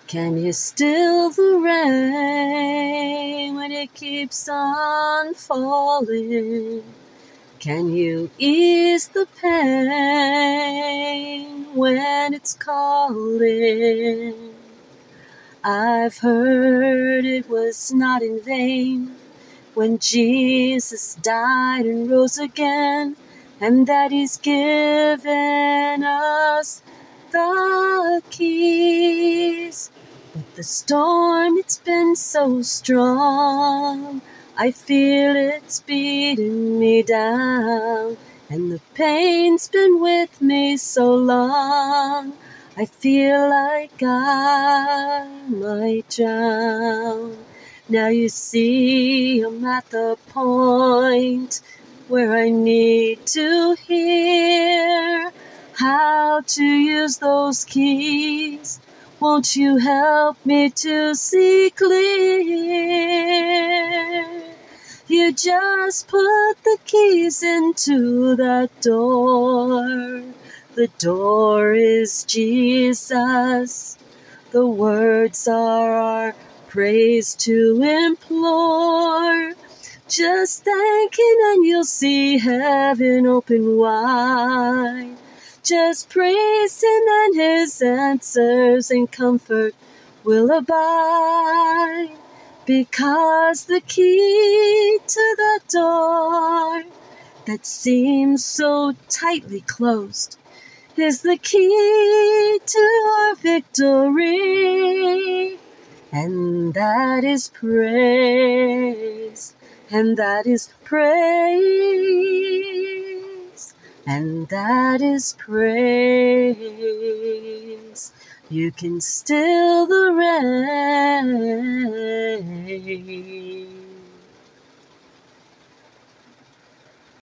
Can you still the rain when it keeps on falling? Can you ease the pain when it's calling? I've heard it was not in vain when Jesus died and rose again, and that He's given us the keys. But the storm, it's been so strong, I feel it's beating me down, and the pain's been with me so long, I feel like I might drown. Now you see I'm at the point where I need to hear how to use those keys. Won't you help me to see clear? You just put the keys into that door. The door is Jesus. The words are our praise to implore. Just thank Him and you'll see heaven open wide. Just praise Him and His answers and comfort will abide. Because the key to the door that seems so tightly closed is the key to our victory. And that is praise, and that is praise, and that is praise. You can still the rain.